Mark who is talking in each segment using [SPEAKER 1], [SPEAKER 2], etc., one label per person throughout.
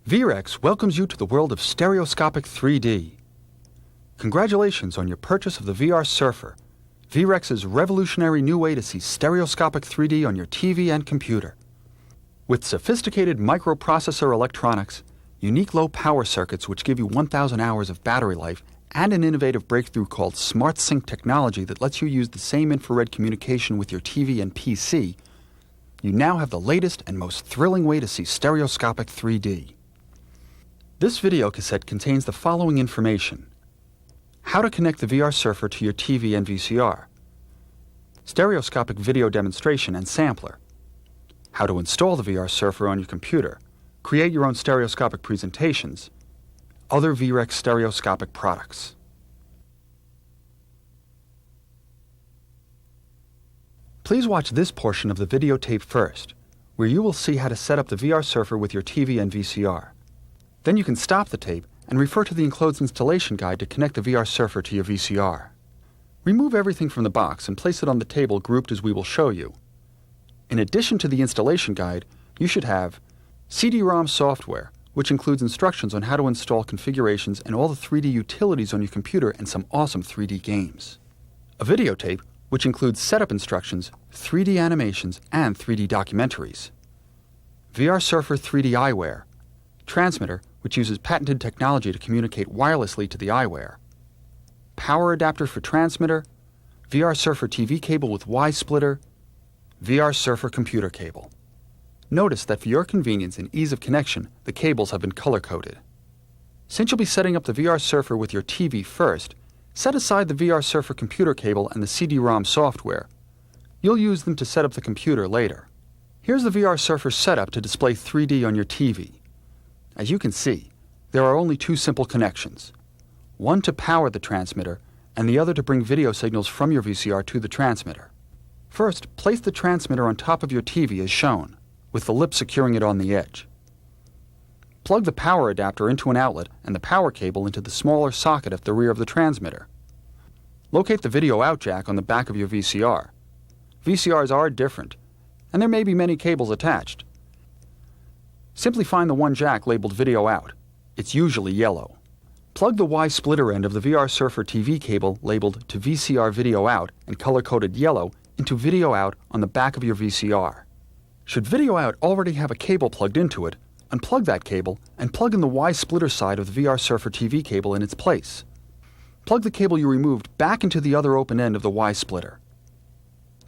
[SPEAKER 1] VRex welcomes you to the world of stereoscopic 3D. Congratulations on your purchase of the VR Surfer, VRex's revolutionary new way to see stereoscopic 3D on your TV and computer. With sophisticated microprocessor electronics, unique low-power circuits which give you 1,000 hours of battery life, and an innovative breakthrough called SmartSync technology that lets you use the same infrared communication with your TV and PC, you now have the latest and most thrilling way to see stereoscopic 3D. This video cassette contains the following information: how to connect the VR Surfer to your TV and VCR, stereoscopic video demonstration and sampler, how to install the VR Surfer on your computer, create your own stereoscopic presentations, other VRex stereoscopic products. Please watch this portion of the videotape first, where you will see how to set up the VR Surfer with your TV and VCR. Then you can stop the tape and refer to the enclosed installation guide to connect the VR Surfer to your VCR. Remove everything from the box and place it on the table grouped as we will show you. In addition to the installation guide, you should have CD-ROM software, which includes instructions on how to install configurations and all the 3D utilities on your computer and some awesome 3D games. A videotape, which includes setup instructions, 3D animations, and 3D documentaries. VR Surfer 3D eyewear. Transmitter, which uses patented technology to communicate wirelessly to the eyewear. Power adapter for transmitter. VR Surfer TV cable with Y-splitter. VR Surfer computer cable. Notice that for your convenience and ease of connection, the cables have been color-coded. Since you'll be setting up the VR Surfer with your TV first, set aside the VR Surfer computer cable and the CD-ROM software. You'll use them to set up the computer later. Here's the VR Surfer setup to display 3D on your TV. As you can see, there are only two simple connections. One to power the transmitter, and the other to bring video signals from your VCR to the transmitter. First, place the transmitter on top of your TV as shown, with the lip securing it on the edge. Plug the power adapter into an outlet and the power cable into the smaller socket at the rear of the transmitter. Locate the video out jack on the back of your VCR. VCRs are different, and there may be many cables attached. Simply find the one jack labeled Video Out. It's usually yellow. Plug the Y-splitter end of the VR Surfer TV cable labeled to VCR Video Out and color-coded yellow into Video Out on the back of your VCR. Should Video Out already have a cable plugged into it, unplug that cable and plug in the Y-splitter side of the VR Surfer TV cable in its place. Plug the cable you removed back into the other open end of the Y-splitter.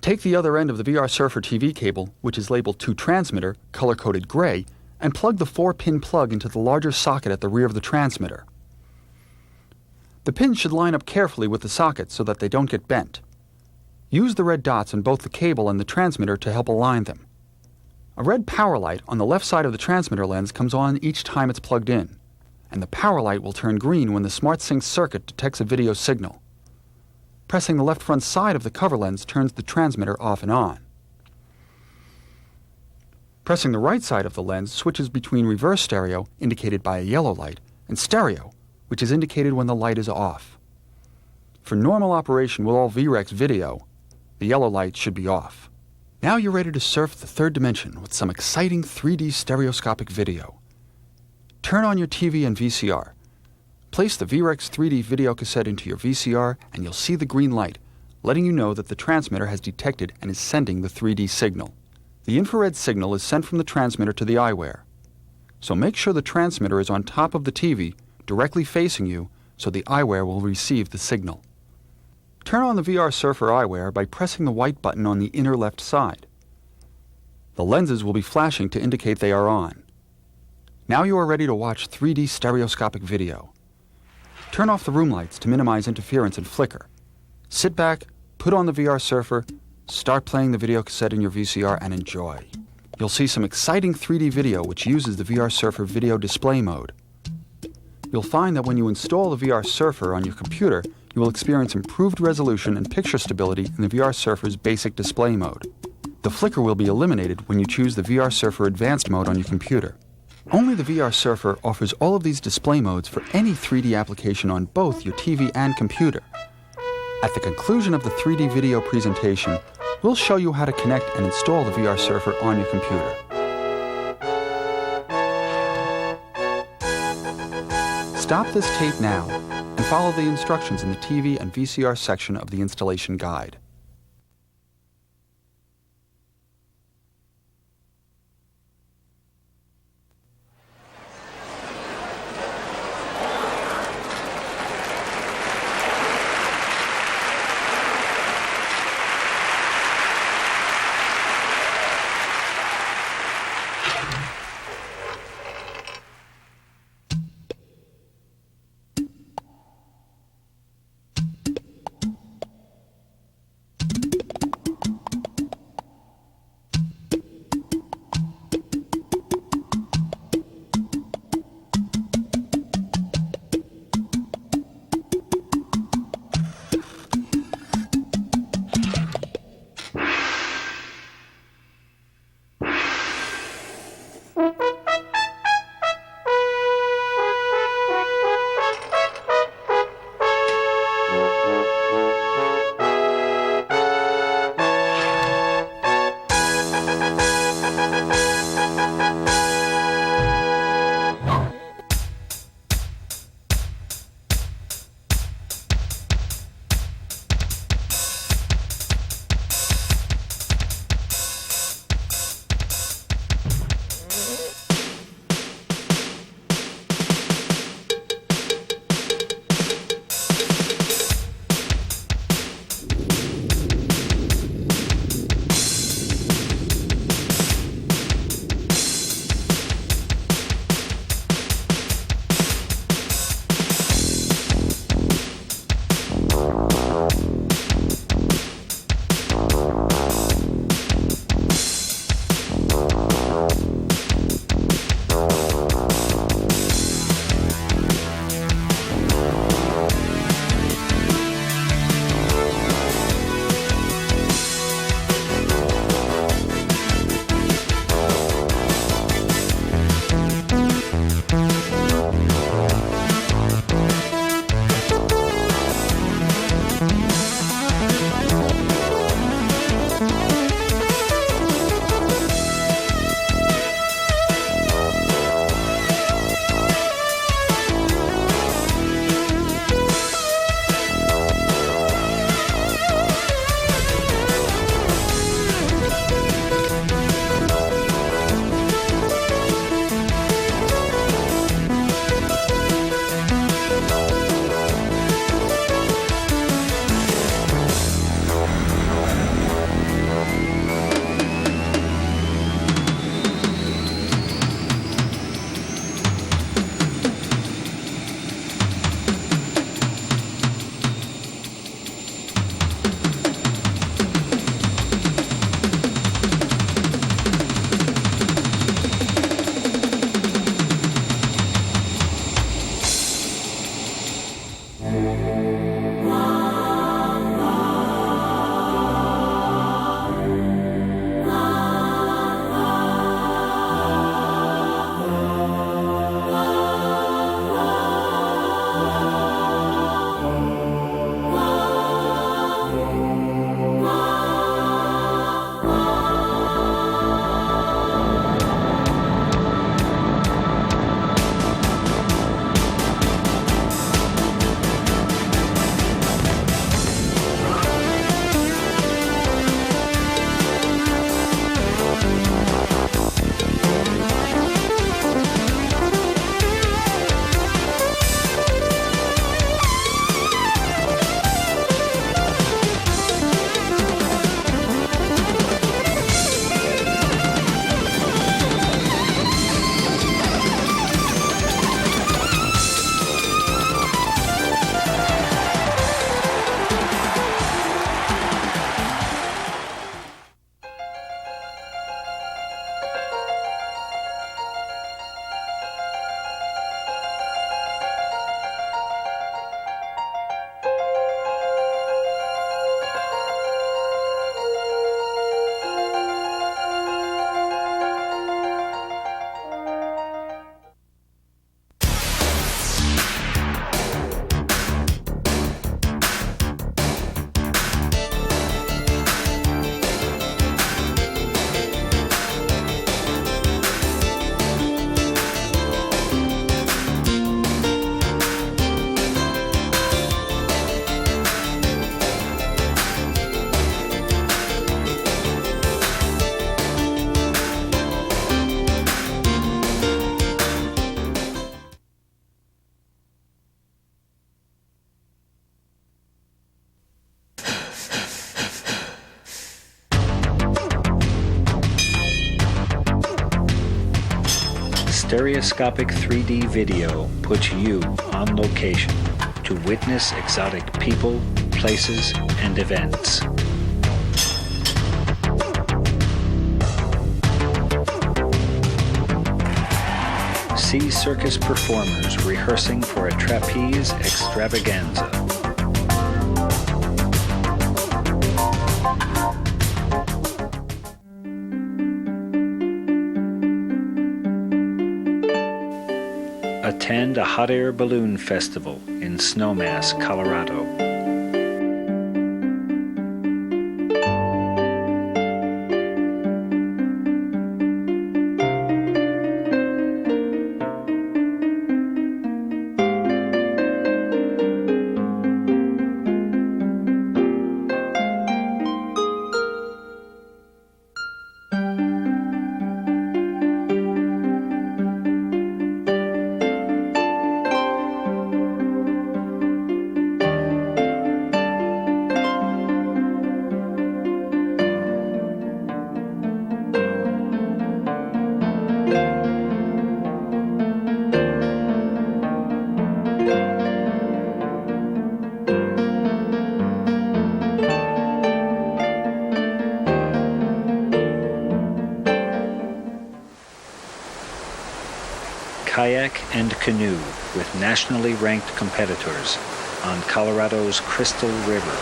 [SPEAKER 1] Take the other end of the VR Surfer TV cable, which is labeled to transmitter, color-coded gray, and plug the 4-pin plug into the larger socket at the rear of the transmitter. The pins should line up carefully with the socket so that they don't get bent. Use the red dots on both the cable and the transmitter to help align them. A red power light on the left side of the transmitter lens comes on each time it's plugged in, and the power light will turn green when the SmartSync circuit detects a video signal. Pressing the left front side of the cover lens turns the transmitter off and on. Pressing the right side of the lens switches between reverse stereo, indicated by a yellow light, and stereo, which is indicated when the light is off. For normal operation with all VRex video, the yellow light should be off. Now you're ready to surf the third dimension with some exciting 3D stereoscopic video. Turn on your TV and VCR. Place the VRex 3D video cassette into your VCR and you'll see the green light, letting you know that the transmitter has detected and is sending the 3D signal. The infrared signal is sent from the transmitter to the eyewear. So make sure the transmitter is on top of the TV, directly facing you, so the eyewear will receive the signal. Turn on the VR Surfer eyewear by pressing the white button on the inner left side. The lenses will be flashing to indicate they are on. Now you are ready to watch 3D stereoscopic video. Turn off the room lights to minimize interference and flicker. Sit back, put on the VR Surfer, start playing the video cassette in your VCR and enjoy. You'll see some exciting 3D video which uses the VR Surfer video display mode. You'll find that when you install the VR Surfer on your computer, you will experience improved resolution and picture stability in the VR Surfer's basic display mode. The flicker will be eliminated when you choose the VR Surfer Advanced mode on your computer. Only the VR Surfer offers all of these display modes for any 3D application on both your TV and computer. At the conclusion of the 3D video presentation, we'll show you how to connect and install the VR Surfer on your computer. Stop this tape now and follow the instructions in the TV and VCR section of the installation guide.
[SPEAKER 2] Stereoscopic 3D video puts you on location to witness exotic people, places, and events. See circus performers rehearsing for a trapeze extravaganza. Attend a hot air balloon festival in Snowmass, Colorado. Kayak and canoe with nationally ranked competitors on Colorado's Crystal River.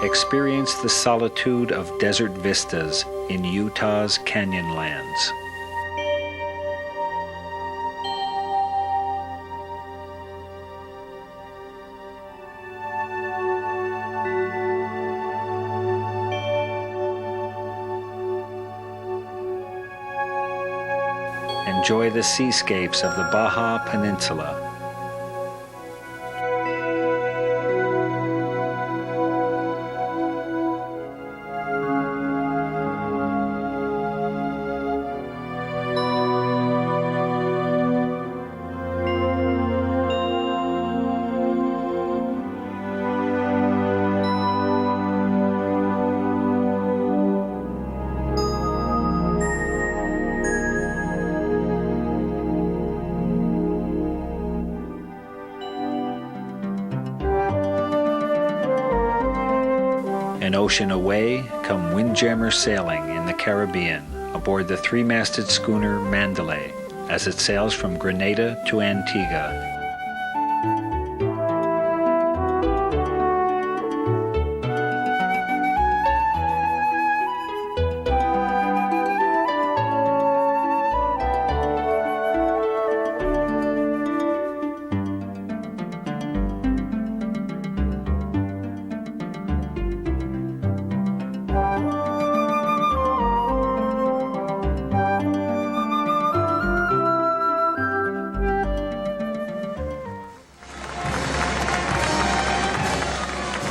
[SPEAKER 2] Experience the solitude of desert vistas in Utah's Canyonlands. Enjoy the seascapes of the Baja Peninsula. An ocean away come windjammer sailing in the Caribbean aboard the three-masted schooner Mandalay as it sails from Grenada to Antigua.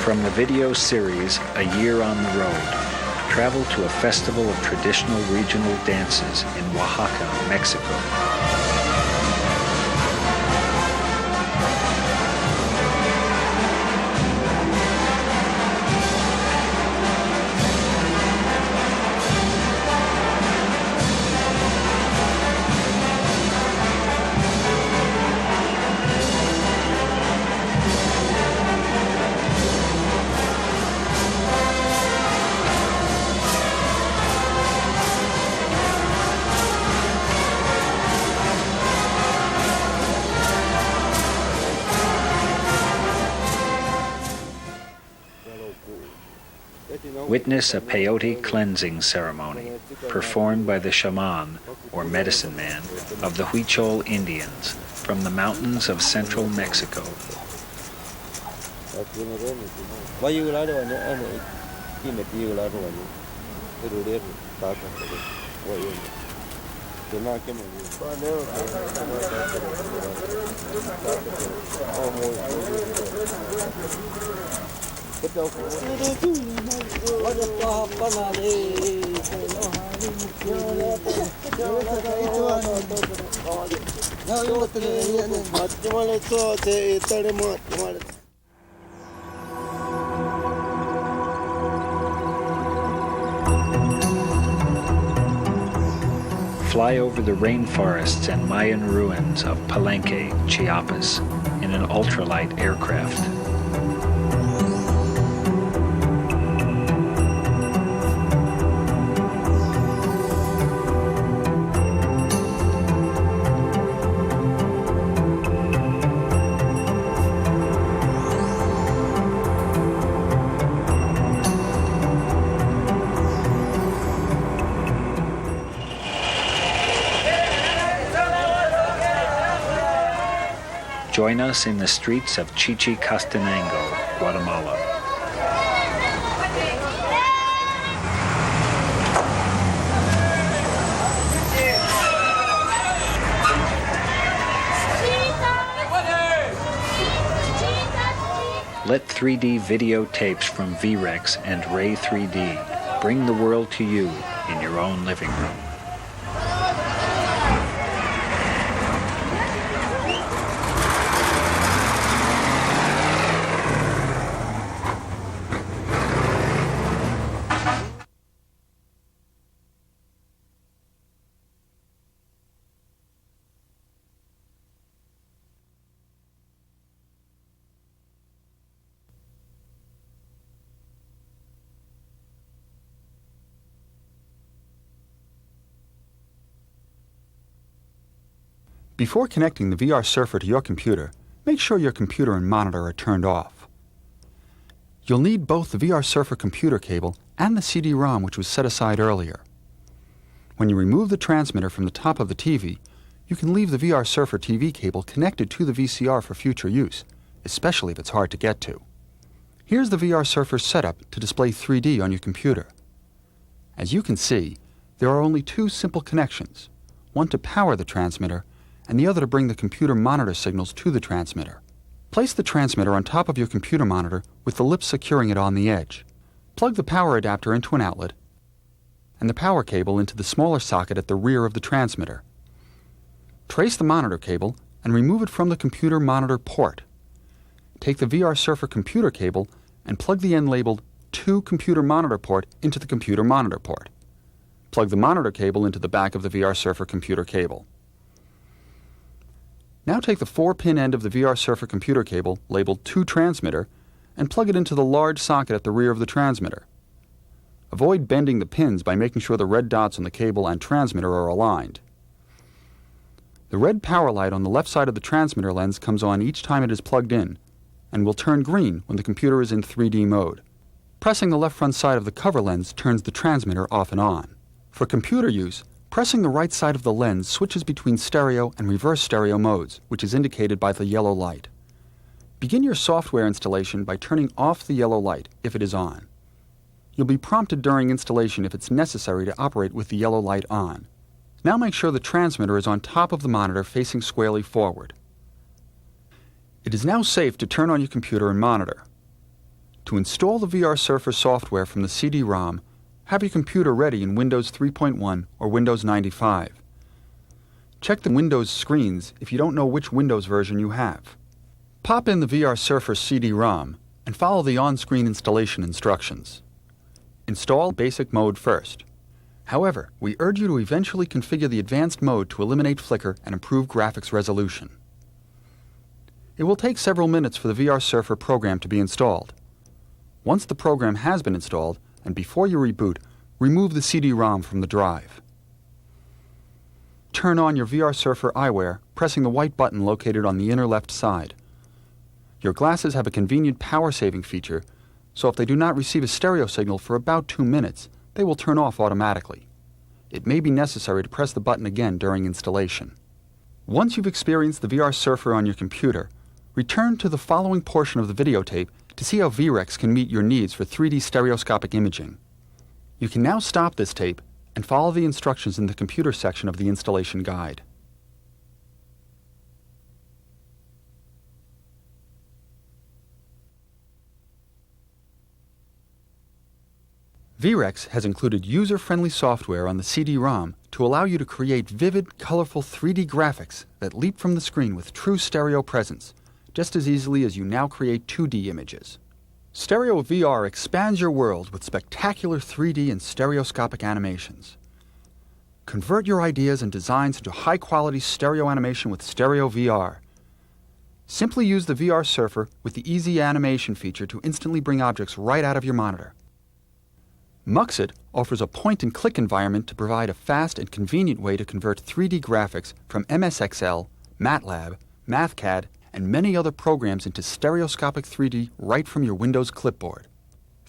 [SPEAKER 2] From the video series, A Year on the Road, travel to a festival of traditional regional dances in Oaxaca, Mexico. Witness a peyote cleansing ceremony performed by the shaman or medicine man of the Huichol Indians from the mountains of central Mexico. Fly over the rainforests and Mayan ruins of Palenque, Chiapas, in an ultralight aircraft. Join us in the streets of Chichicastenango, Guatemala. Let 3D videotapes from VRex and Ray 3D bring the world to you in your own living room.
[SPEAKER 1] Before connecting the VR Surfer to your computer, make sure your computer and monitor are turned off. You'll need both the VR Surfer computer cable and the CD-ROM which was set aside earlier. When you remove the transmitter from the top of the TV, you can leave the VR Surfer TV cable connected to the VCR for future use, especially if it's hard to get to. Here's the VR Surfer setup to display 3D on your computer. As you can see, there are only two simple connections, one to power the transmitter and the other to bring the computer monitor signals to the transmitter. Place the transmitter on top of your computer monitor with the lips securing it on the edge. Plug the power adapter into an outlet and the power cable into the smaller socket at the rear of the transmitter. Trace the monitor cable and remove it from the computer monitor port. Take the VR Surfer computer cable and plug the end labeled to computer monitor port into the computer monitor port. Plug the monitor cable into the back of the VR Surfer computer cable. Now take the 4-pin end of the VR Surfer computer cable labeled to transmitter and plug it into the large socket at the rear of the transmitter. Avoid bending the pins by making sure the red dots on the cable and transmitter are aligned. The red power light on the left side of the transmitter lens comes on each time it is plugged in and will turn green when the computer is in 3D mode. Pressing the left front side of the cover lens turns the transmitter off and on. For computer use, pressing the right side of the lens switches between stereo and reverse stereo modes, which is indicated by the yellow light. Begin your software installation by turning off the yellow light if it is on. You'll be prompted during installation if it's necessary to operate with the yellow light on. Now make sure the transmitter is on top of the monitor facing squarely forward. It is now safe to turn on your computer and monitor. To install the VR Surfer software from the CD-ROM, have your computer ready in Windows 3.1 or Windows 95. Check the Windows screens if you don't know which Windows version you have. Pop in the VR Surfer CD-ROM and follow the on-screen installation instructions. Install basic mode first. However, we urge you to eventually configure the advanced mode to eliminate flicker and improve graphics resolution. It will take several minutes for the VR Surfer program to be installed. Once the program has been installed, and before you reboot, remove the CD-ROM from the drive. Turn on your VR Surfer eyewear, pressing the white button located on the inner left side. Your glasses have a convenient power-saving feature, so if they do not receive a stereo signal for about 2 minutes, they will turn off automatically. It may be necessary to press the button again during installation. Once you've experienced the VR Surfer on your computer, return to the following portion of the videotape to see how VRex can meet your needs for 3D stereoscopic imaging. You can now stop this tape and follow the instructions in the computer section of the installation guide. VRex has included user-friendly software on the CD-ROM to allow you to create vivid, colorful 3D graphics that leap from the screen with true stereo presence, just as easily as you now create 2D images. Stereo VR expands your world with spectacular 3D and stereoscopic animations. Convert your ideas and designs into high-quality stereo animation with Stereo VR. Simply use the VR Surfer with the Easy Animation feature to instantly bring objects right out of your monitor. Muxit offers a point-and-click environment to provide a fast and convenient way to convert 3D graphics from MSXL, MATLAB, MathCAD, and many other programs into stereoscopic 3D right from your Windows clipboard.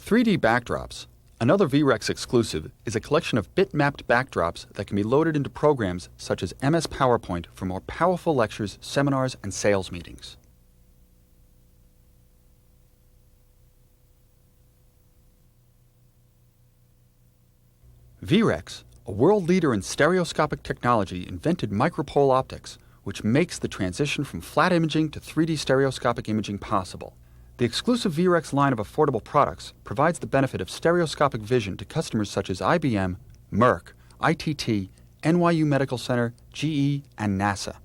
[SPEAKER 1] 3D Backdrops, another VRex exclusive, is a collection of bitmapped backdrops that can be loaded into programs such as MS PowerPoint for more powerful lectures, seminars, and sales meetings. VRex, a world leader in stereoscopic technology, invented micropole optics, which makes the transition from flat imaging to 3D stereoscopic imaging possible. The exclusive VRex line of affordable products provides the benefit of stereoscopic vision to customers such as IBM, Merck, ITT, NYU Medical Center, GE, and NASA.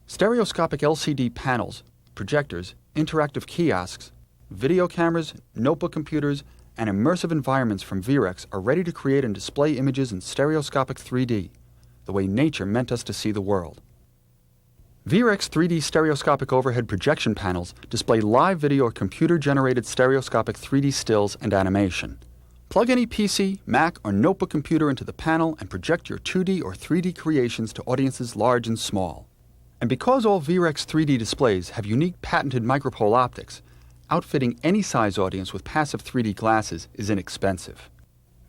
[SPEAKER 1] Stereoscopic LCD panels, projectors, interactive kiosks, video cameras, notebook computers, and immersive environments from VRex are ready to create and display images in stereoscopic 3D, the way nature meant us to see the world. VRex 3D stereoscopic overhead projection panels display live video or computer-generated stereoscopic 3D stills and animation. Plug any PC, Mac, or notebook computer into the panel and project your 2D or 3D creations to audiences large and small. And because all VRex 3D displays have unique patented micropole optics, outfitting any size audience with passive 3D glasses is inexpensive.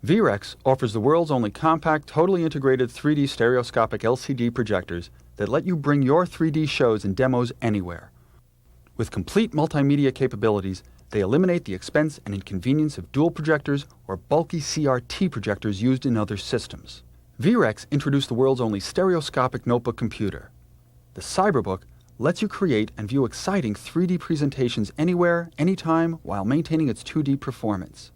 [SPEAKER 1] VRex offers the world's only compact, totally integrated 3D stereoscopic LCD projectors that let you bring your 3D shows and demos anywhere. With complete multimedia capabilities, they eliminate the expense and inconvenience of dual projectors or bulky CRT projectors used in other systems. VRex introduced the world's only stereoscopic notebook computer. The Cyberbook lets you create and view exciting 3D presentations anywhere, anytime, while maintaining its 2D performance.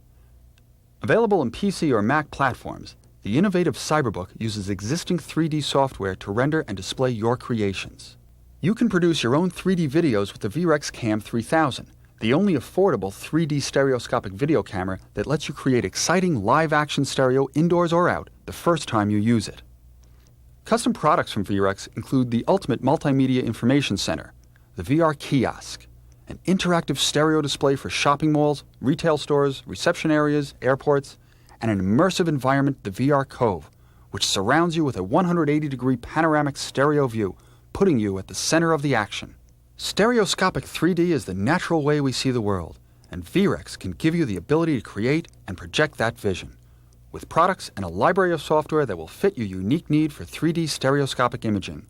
[SPEAKER 1] Available on PC or Mac platforms, the innovative Cyberbook uses existing 3D software to render and display your creations. You can produce your own 3D videos with the VRex Cam 3000, the only affordable 3D stereoscopic video camera that lets you create exciting live-action stereo indoors or out the first time you use it. Custom products from VRex include the Ultimate Multimedia Information Center, the VR Kiosk, an interactive stereo display for shopping malls, retail stores, reception areas, airports, and an immersive environment, the VR Cove, which surrounds you with a 180-degree panoramic stereo view, putting you at the center of the action. Stereoscopic 3D is the natural way we see the world, and VRex can give you the ability to create and project that vision, with products and a library of software that will fit your unique need for 3D stereoscopic imaging.